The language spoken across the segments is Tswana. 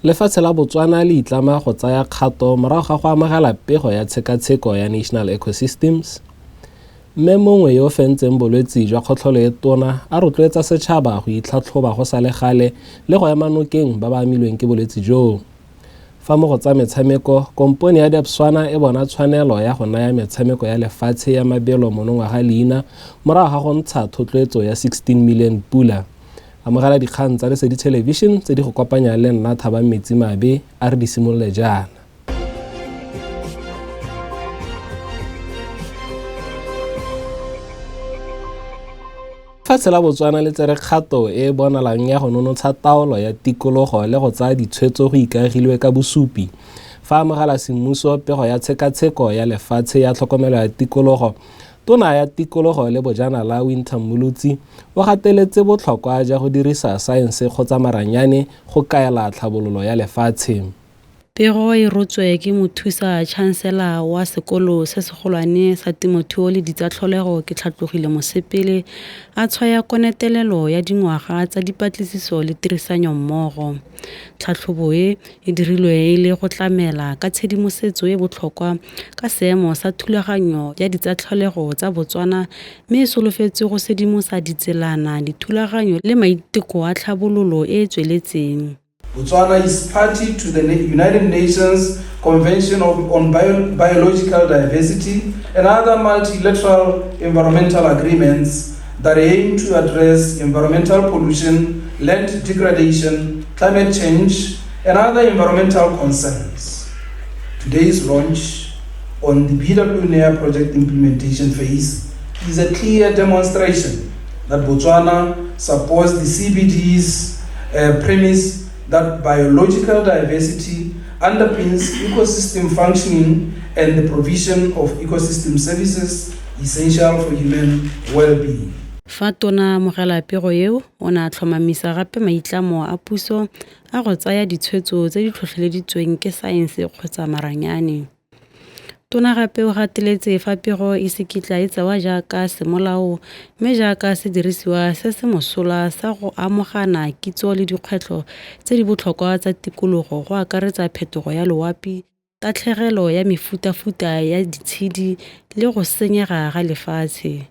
Lefatshe la Botswana le itlama go tsaya kgato morago ga go amogela pego ya tshekatsheko ya National Ecosystems. Mme mongwe yo o fentseng bolwetse jwa kgotlholo e tona a rotloetsa setšhaba go itlhatlhoba go sa le gale le go ema nokeng ba ba amilweng ke bolwetse joo. Fa mo go tsa metshameko, kompone ya Debswana e bona tshwanelo ya go naya metshameko ya lefatshe ya mabelo monongwaga leina morago ga go ntsha thotloetso ya 16 million pula. Amogela dikgang tsa Lesedi Television tse di go kopanya le nna Thaba Metsi-Mabe a re di simolole jaana. Lefatshe la Botswana le tsere kgato e bonalang ya go nonotsha taolo ya tikologo le go tsaya ditshwetso go ikaegilwe ka bosupi. Fa amogela semmuso pego ya tshekatsheko ya lefatshe ya tlhokomelo ya tikologo, Tona ya tikologo le bojanala Winter Mludzi o gateletse botlhokwa jwa go dirisa saense kgotsa maranyane go kaela tlhabololo ya lefatshe. Pego e rotswe ke mothusa chancellor wa sekolo se segolwane sa temothuo le ditsatlholego ke Tlhatlogile Mosepele a tshwaya konetelelo ya dingwaga tsa dipatlisiso le tirisanyo mmogo. Tlhatlhobo e dirilwe le go tlamela ka tshedimosetso e botlhokwa ka seemo sa thulaganyo ya ditsatlholego tsa Botswana mme e solofetse go sedimosa ditselana, dithulaganyo le maiteko a tlhabololo e e tsweletseng. Botswana is party to the United Nations Convention on Biological Diversity and other multilateral environmental agreements that aim to address environmental pollution, land degradation, climate change, and other environmental concerns. Today's launch on the BWNAIR project implementation phase is a clear demonstration that Botswana supports the CBD's premise that biological diversity underpins ecosystem functioning and the provision of ecosystem services essential for human well-being. Fa Tona Mogala-Pego eo o ne a tlhomamisa gape maitlamo a puso a go tsaya ditshwetso tse di tlhotlheleditsweng ke saense kgotsa maranyane. Tona gape o gateletse fa pego e se kitla e tsewa jaaka semolao mme jaaka se dirisiwa se se mosola sa go amogana kitso le dikgwetlho tse di botlhokwa tsa tikologo go akaretsa phetogo ya loapi, tatlhegelo ya mefutafuta ya ditshedi le go senyega ga lefatshe.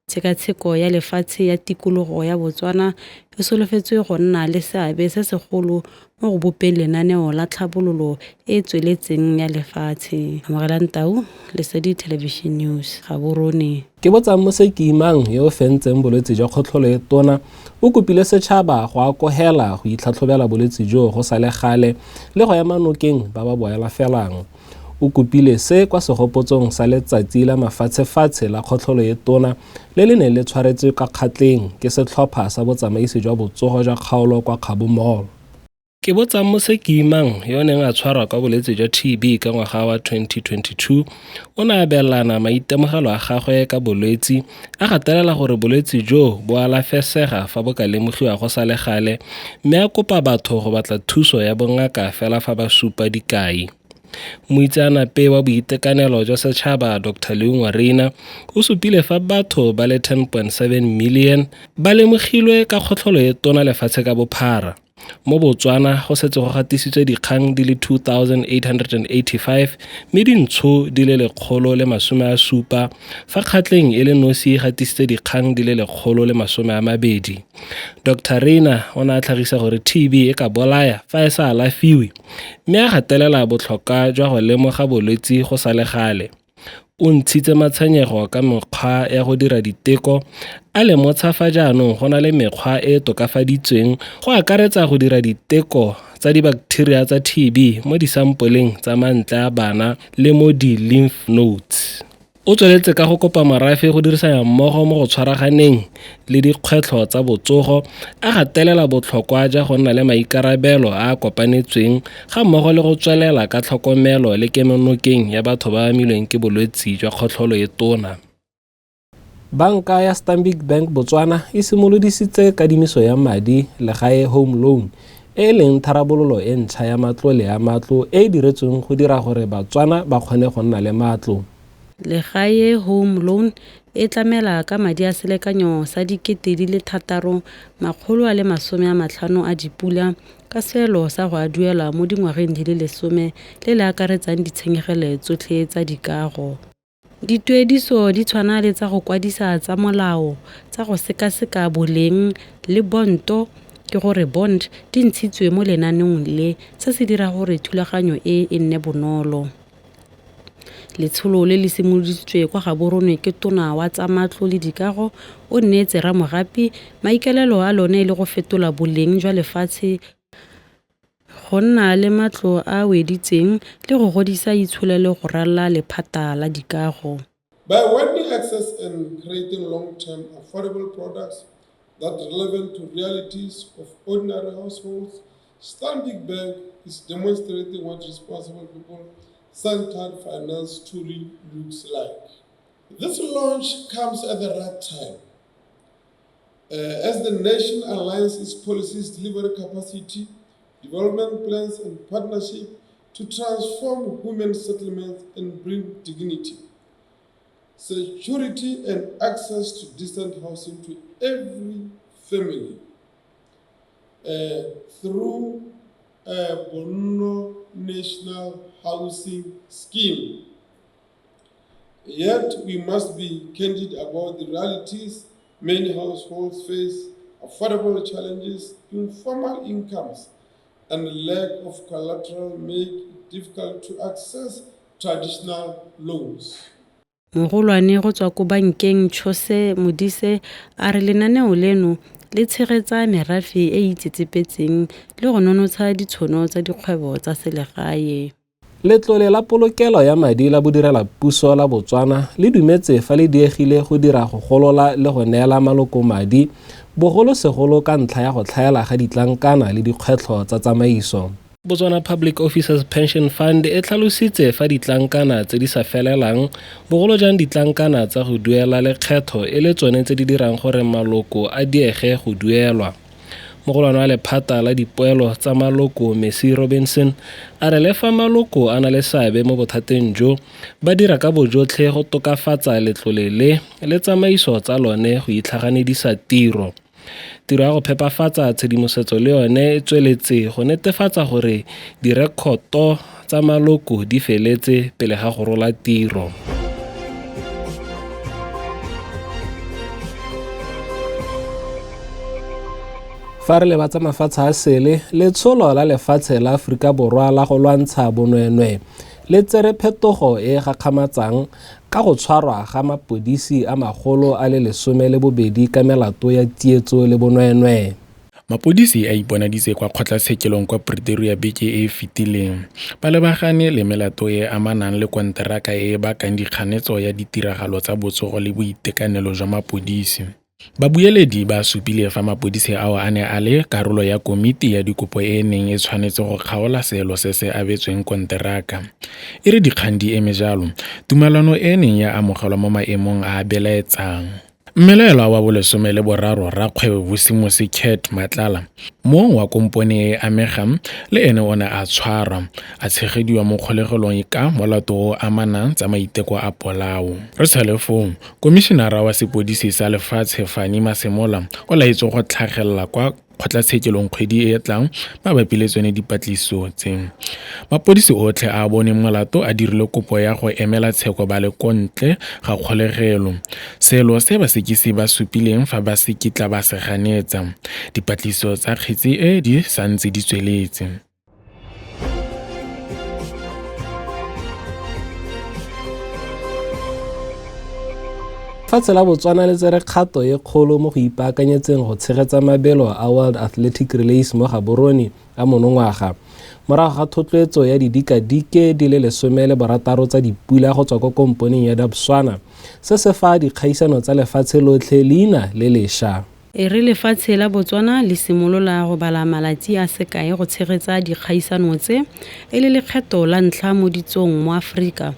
Tshekatsheko ya lefatshe ya tikologo ya Botswana e solofetswe go nna le seabe se segolo mo go bopeng lenaneo la tlhabololo e e tsweletseng ya lefatshe. Amogela Ntau, Lesedi Television News, Gaborone. Ke botsang mo Sekimang yo o fentseng bolwetse jwa kgotlholo e tona o kopile setšhaba go akogela go itlhatlhobela bolwetse jo go sa le gale le go ema nokeng ba ba boela felang. O kopile se kwa segopotsong sa letsatsi la mafatshefatshe la kgotlholo e tona le le ne le tshwaretswe ka kgatleng ke setlhopha sa botsamaisi jwa botsogo jwa kgaolo kwa Khabu Mall. Ke botsang mo Sekimang yo neng a tshwarwa ka bolwetse jwa TB ka ngwaga wa 2022 o ne a abelana maitemogelo a gagwe ka bolwetse a gatelela gore bolwetse jo bo alafesega fa bo ka lemogiwa go sa le gale mme a kopa batho go batla thuso ya bongaka fela fa ba supa dikai. Moitseanape wa boitekanelo jwa setšhaba Dr. Leungwa Reina o supile fa batho ba le 10.7 million ba lemogilwe ka kgotlholo e tona lefatshe ka bophara. Mo Botswana go setse go gatisitswe dikgang di le 2,885 mme dintsho di le 170 fa kgatleng e le nosi e gatisitse dikgang di le 120. Dr. Reina o ne a tlhagisa gore TB e ka bolaya fa e sa alafiwe mme a gatelela botlhokwa jwa go lemoga bolwetse go sa le gale. O ntshitse matshwenyego ka mekgwa ya go dira diteko a lemotsha fa jaanong go na le mekgwa e tokafaditsweng go akaretsa go dira diteko tsa dibakteria tsa TB mo disampoleng tsa mantle a bana le mo di-lymph nodes. O tsweletse ka go kopa morafe go dirisana mmogo mo go tshwaraganeng le dikgwetlho tsa botsogo a gatelela botlhokwa jwa go nna le maikarabelo a a kopanetsweng ga mmogo le go tswelela ka tlhokomelo le kemonokeng ya batho ba amilweng ke bolwetse jwa kgotlholo e tona. Banka ya Stanbic Bank Botswana e simolodisitse kadimiso ya madi legae home loan e leng tharabololo e ntšha ya matlole ya matlo e e diretsweng go dira gore Batswana ba kgone go nna le matlo. Legae home loan e tlamela ka madi a selekanyo sa R650 a dipula ka seelo sa go a duela mo dingwageng di le 10 le le akaretsang ditshenyegelo tsotlhe tsa dikago. Dituediso di tshwana le tsa go kwadisa tsa molao tsa go sekaseka boleng le bonto ke gore bond di ntshitswe mo lenaneong le se se dira gore thulaganyo e nne bonolo. Letsholo le le simoloditswe kwa Gaborone ke tona wa tsa matlo le dikago o neetse Ramogapi maikalelo a lone le go fetola boleng jwa lefatshe go nna le matlo a weditseng le go godisa itsholelo go rala lephata la dikago. By widening access and creating long-term affordable products that are relevant to realities of ordinary households, Stanbic Bank is demonstrating what responsible people-centered finance truly looks like. This launch comes at the right time. As the nation aligns its policies, delivery capacity, development plans and partnership to transform women's settlements and bring dignity, security and access to decent housing to every family through a Bonno National Housing Scheme. Yet we must be candid about the realities many households face: affordable challenges, informal incomes, and lack of collateral make it difficult to access traditional loans. Mogolwane go tswa ko bankeng Chose Modise a re lenaneo leno le tshegetsa merafe e itsetsepetseng le go nonotsha ditshono tsa dikgwebo tsa selegae. Letlole la polokelo ya madi la bodirelapuso la Botswana le dumetse fa le diegile go dira go golola le go neela maloko madi bogolosegolo ka ntlha ya go tlhaela ga ditlankana le dikgwetlho tsa tsamaiso. Botswana Public Officers Pension Fund e tlhalositse fa ditlankana tse di sa felelang bogolo jang ditlankana tsa go duela lekgetho e le tsone tse di dirang gore maloko a diege go duelwa. Mogolwane wa lephata la dipoelo tsa maloko Messi Robinson a re le fa maloko a na le seabe mo bothateng jo ba dira ka bojotlhe go tokafatsa letlole le tsamaiso tsa lone go itlhaganedisa tiro. Tiro ya go phepafatsa tshedimosetso le yone e tsweletse go netefatsa gore direkoto tsa maloko di feletse pele ga go rola tiro. Fa re lebatsa mafatshe a sele, letsholo la lefatshe la Aforika Borwa la go lwantsha bonweenwee le tsere phetogo e gakgamatsang ka go tshwarwa ga mapodisi a magolo a le 12 ka melato ya tsietso le bonweenwee. Mapodisi a iponaditse kwa kgotlatshekelong kwa Pretoria beke e fetileng ba lebagane le melato e amanang le konteraka e bakang dikganetso ya ditiragalo tsa botsogo le boitekanelo jwa mapodisi. Babueledi ba supile fa mapodisi ao a ne a le karolo ya komiti ya dikopo e neng e tshwanetse go kgaola seelo se se abetsweng konteraka. E re dikgang di eme jalo, tumelano e neng ya amogelwa mo maemong a belaetsang. Mmelaelwa wa bo-13 Rakgwebo Bosimosi Kurt Matlala, mong wa kompone e amegang, le ene o ne a tshwarwa a tshegediwa mo kgolegelong ka molato o amanang tsa maiteko a polao. Re sa le foo, komishenara wa sepodisi sa lefatshe Fani Masemola o laetswe go tlhagelela kwa kgotlatshekelong kgwedi e tlang mabapi le tsone dipatlisiso tse. Mapodisi otlhe a bone molato a dirile kopo ya go emela tsheko ba le kontle ga kgolegelo. Selo se basekisi ba supileng fa ba sekitla ba se ganetsa. Dipatlisiso tsa kgetsi e di santse di tsweletse. Lefatshe la Botswana le tsere kgato e kgolo mo go ipaakanyetseng go tshegetsa mabelo a World Athletic Relays mo Gaborone a monongwaga. Morago ga thotloetso ya didikadike di le 16 tsa dipula go tswa ko komponeng ya Botswana, se se fa dikgaisano tsa lefatshe lotlhe leina le lešwa. E re lefatshe la Botswana le simolola go bala malatsi a sekae go tshegetsa dikgaisano tse e le lekgetho la ntlha mo ditsong mo Afrika.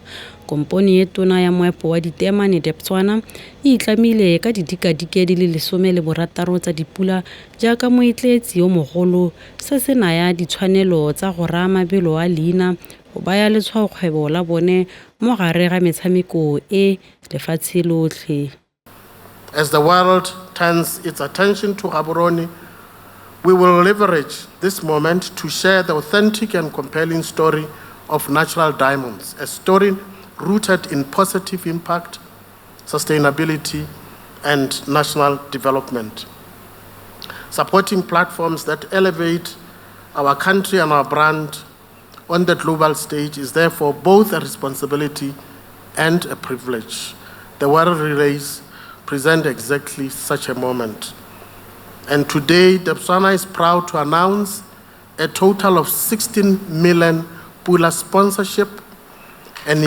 Kompone e tona ya moepo wa ditemane Botswana e itlamile ka didikadike di le 16 tsa dipula jaaka moetletsi yo mogolo se se naya ditshwanelo tsa go raa mabelo a leina go baya letshwaokgwebo la bone mo gare ga metshameko e lefatshe lotlhe. As the world turns its attention to Gaborone, we will leverage this moment to share the authentic and compelling story of natural diamonds, a story rooted in positive impact, sustainability, and national development. Supporting platforms that elevate our country and our brand on the global stage is therefore both a responsibility and a privilege. The World Relays present exactly such a moment. And today, Botswana is proud to announce a total of 16 million Pula sponsorship and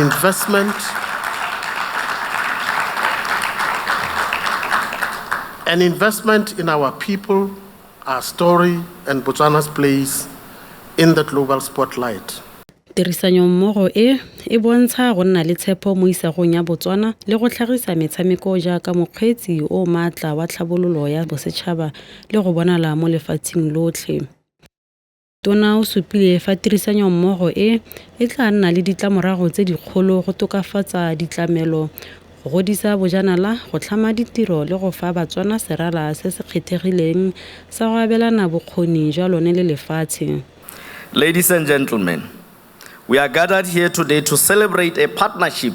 investment in our people, our story, and Botswana's place in the global spotlight. Tirisanyo mmogo e bontsha go nna le tshepo mo isagong ya Botswana le go tlhagisa metshameko jaaka mokgweetsi o maatla wa tlhabololo ya bosetšhaba le go bonala mo lefatsheng lotlhe. Tona o supile fa tirisanyo mmogo e tla nna le ditlamorago tse dikgolo go tokafatsa ditlamelo, go godisa bojanala, go tlhama ditiro le go fa Batswana serala se se kgethegileng sa go abelana bokgoni jwa lone le lefatshe. Ladies and gentlemen, we are gathered here today to celebrate a partnership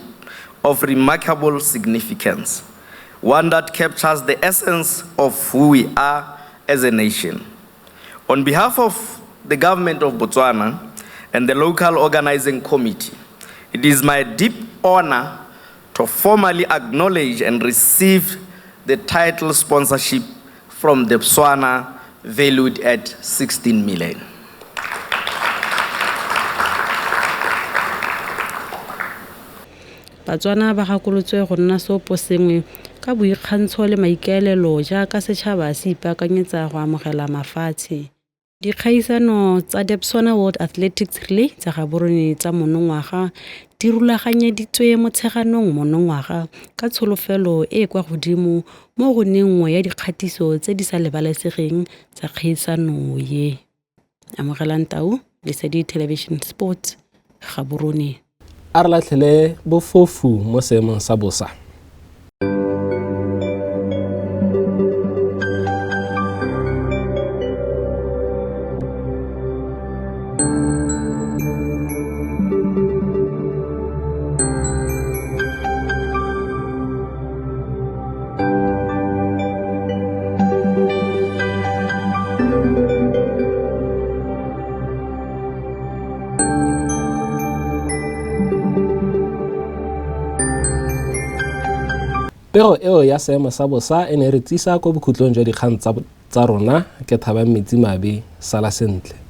of remarkable significance, one that captures the essence of who we are as a nation. On behalf of the government of Botswana and the local organizing committee, it is my deep honor to formally acknowledge and receive the title sponsorship from Botswana valued at 16 million. Batswana ba gakolotswe go nna seoposengwe ka boikgantsho le maikaelelo jaaka setšhaba se ipaakanyetsa go amogela mafatshe. Dikgaisano tsa Botswana World Athletics Relay tsa Gaborone tsa monongwaga di rulaganyeditswe mo Tsheganong monongwaga ka tsholofelo e kwa godimo mo go nneng nngwe ya dikgatiso tse di sa lebalesegeng tsa kgaisano ye. Amogelang Tau, Lesedi Television Sport, Gaborone. A re latlhele bofofu mo seemong sa bosa. Pero eo ya seemo sa bosa e ne re tsisa ko bokhutlong jwa dikgang tsa rona ke Thabang Metsi Mabe. Sala sentle.